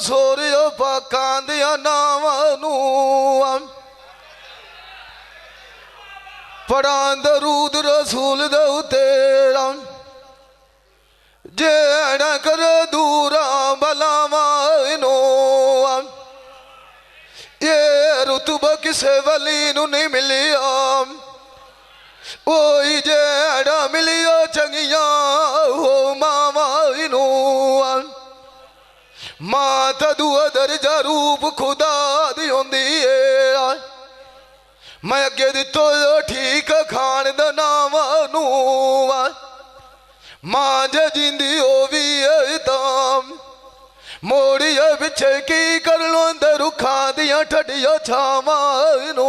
Sorio पाकां दियां नावां नूं पढ़ां दरूद रसूल दे तेरा जेड़ा कर दूरा बलावां नू ये रुतबा किसे वली नू नहीं मिलिया ओही जेड़ा मिलिया चंगिया हो मावां नू मां तदुआ दर्जा रूप खुदा दी होंदी है मैं अगे दितो ठीक खान दा नाम नू मां जे जिंदी होवी ताम मोड़िया पिछे की कर लो अंदर रुखां दियां ठडिया छावां नू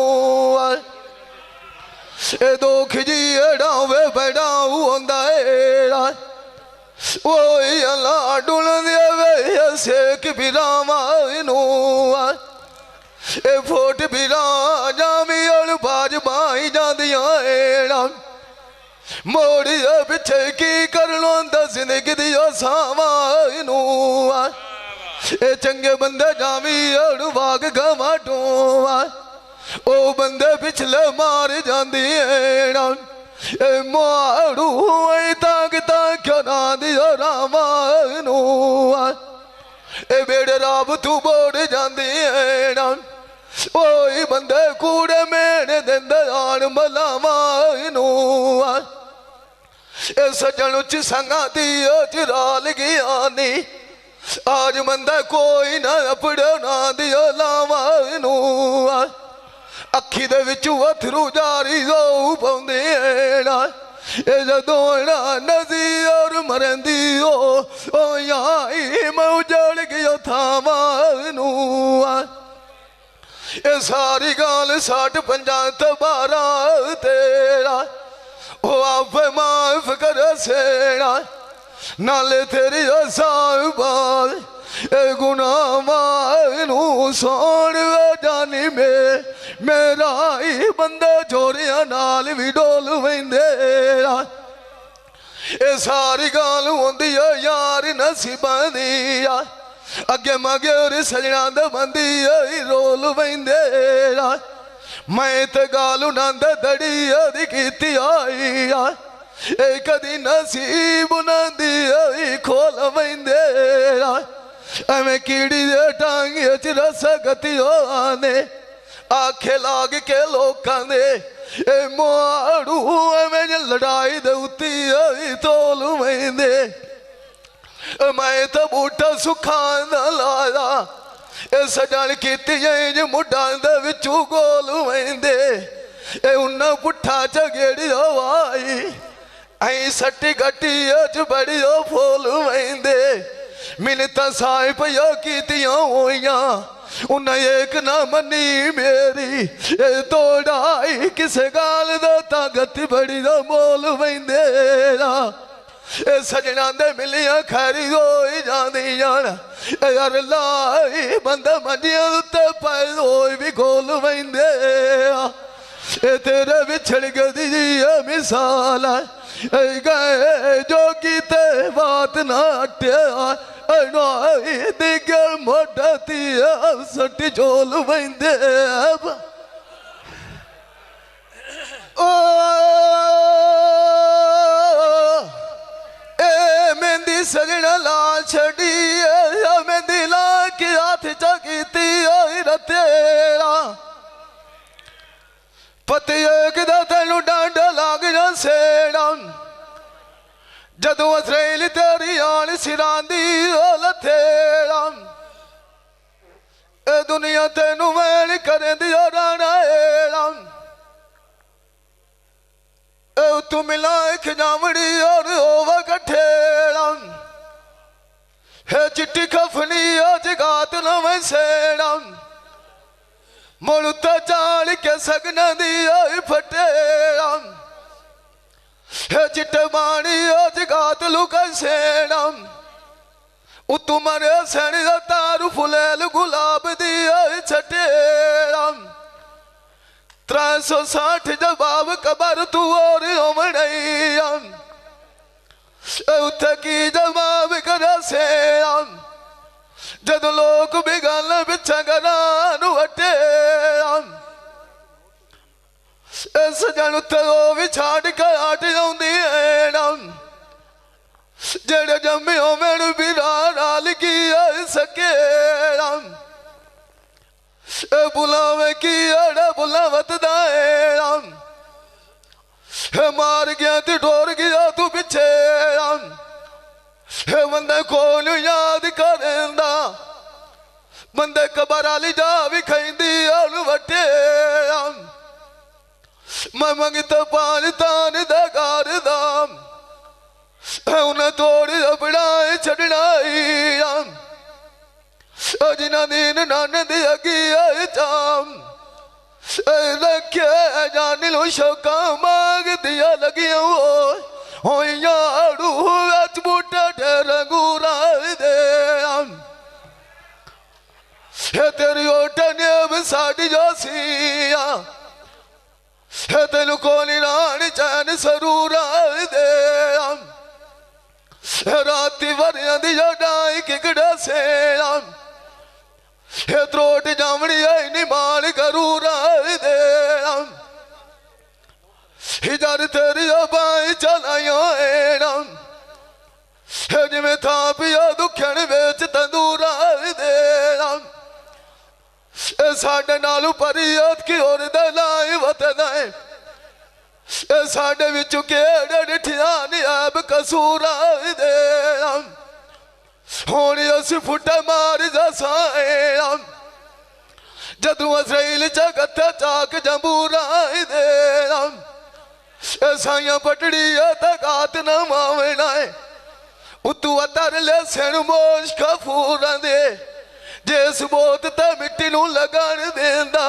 ए दुख जी एड़ावे बड़ाऊ होंदा एड़ा ओही अल्लाह डुल दे सेक बिरावां नू ए फोट बिरा जामी और बाज बाई जांदियां एड़ा मोड़िया पिछे की कर लो जिंदगी दिया सावां नू ए चंगे बंदे जामी और वाग गवाटो ओ बंदे पिछले मार जांदी एड़ा ए मारू ताक ताक ना दियो रामां नू ए बेड़े राब तू बोड़ जांदी एड़ा ओही बंदे कूड़े मेने देंदे आन मलावां नू ए सजन उच संगाती चिराल गया नी आज बंदा कोई ना अपड़ो ना दियो लावां नू अखी दे विचू अथरू जारी दो पौंदे एड़ा ए जदों नदी और मरंदी ओ याई मैं उजड़ गयो थावां नू ए सारी गाल 60-50 12 तेरा ओ आप माफ कर सेड़ा नाले तेरी साहबाल ए गुनाह मानू सोन जानी में मेरा ही बंदा चोरिया नाल भी डोल वेंदे ए सारी गाल होंदी यार नसीबां दी अगे मगे और सजना दा बंदी रोल वेंदे मैं तो गाल नंद दड़ी दी कीती आई ए कदी नसीब नंदी आई खोल वेंदे एवें कीड़ी दे टांगे च रस गतियो आने आखे लाग के लोकां दे ए मारू एवें लड़ाई दे उत्ती आई तोल वेंदे मैं तो बूटा सुखां दा लाया ए सजन कीती जे मुड्डां दे विचू गोल वेंदे ए उन्ना पुट्ठा चगेड़ी हवाई आई सट्टी गट्टी च बड़ी फूल वेंदे मिन्नतां साईं पयो कीतियां होइयां उन्हें एक ना मनी मेरी ए तोड़ाई किसे गाल दा ताकत बड़ी दा मोल वेंदे ए सजना दे मिलिया खैरी होई जांदियां ए यार लाई बंदा मंजियां उत्ते पैर होई भी गोल वेंदे ए तेरे बिछड़ गदी मिसाल है गए जो कीते बात ना अट्या दिगर मोटा सटी झोल वेंदे ओ ए मेहंदी सजना ला छड़ी मेहंदी ला के हाथ चकीती रतेरा पति तेन डांडा लाग जा सेड़ा जदों असरेल तेरी आन सिरांदी लथेड़ा ए दुनिया तेनू मैल करें दिया राना एड़ा ए तू मिला खजामड़ी और होवा कठेड़ा है चिट्टी खफनी जगात न मैं सेड़ा मुड़ता चाल के सगना दी फटेड़ा है चिट्टे बाणी जगात लुका सेड़ा उतू मरे सैनी तारू फुलेल गुलाब दी छटेड़ा 360 जवाब कबर तू और उथे की जवाब कर से जदों लोग भी गल पिछा घरां वटे सजन उत्ते वो भी छाड़ के हट जाती है जेड़े जम्मियो मैनू भी राल की सके बुलावे की अड़ा बुला वतदा है मार गया तू डोर गया तू पिछे बंदे कोल याद करेंदा बंदे कबर आली जा भी खैंदी वटे मैं मंगता पान तान दा गार दाम उन्हें तोड़ अपनाए छड़नाई जिन्हें दीन नान दी अगी आए चाम रखे जान लो शौका मांग दिया लगिया हो यारू अच बूटा रंगूरा दे तेरी ओटने साड़ी जोसिया तेन कोली रान चैन सरूरा दे राती वरिया दी डाई किकड़ा से त्रोट जामड़ी आई नी माल करूरा दे हिजर तेरी बाई चलायो जिमें था पिया दुखन बेच तंदूरा दे साडे नालू परियत की और दलाई वतन साडे विचों केड़े डिठिया नी ऐब कसूरा दे होनी अस फुटा मार जसाए जदू असराइल जगत चाक जंबूरा दे साइया पटड़ी तकात न मावना उतू अतर ले सिर मोश कफूरा दे जिस बोत ते मिट्टी नू लगन देंदा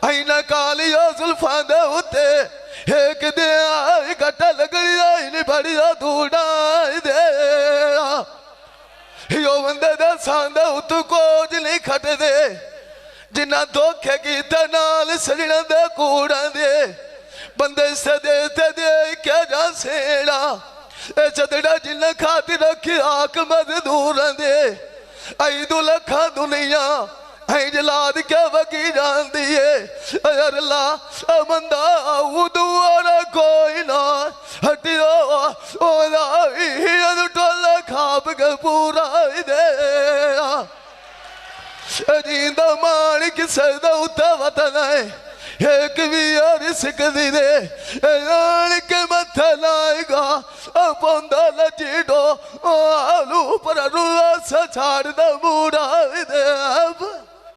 आईना कालिया जुल्फा दे उत्ते एक दे गट्टा लगनी आई बड़िया धूड़ा दे यो बंदे दे सांदे उतू कोज नहीं खट दे जिन्ना धोखे कीते नाल सजना दे कूड़ा दे बंदे सदे ते दे क्या जा सेड़ा चदड़ा जिन्ना खाती रखी आक मजदूर दे आई दो लखा दुनिया आई जलाद क्या वकी जानती है अल्लाह बंदा दुआरा कोई ना हटियो टोला खाप के पूरा दे जींदा मान किसे उता वतन है एक भी रिस्क दी दे के मत लाएगा पौधा लचीडो आलू पर छाड़ द मूड़ा दे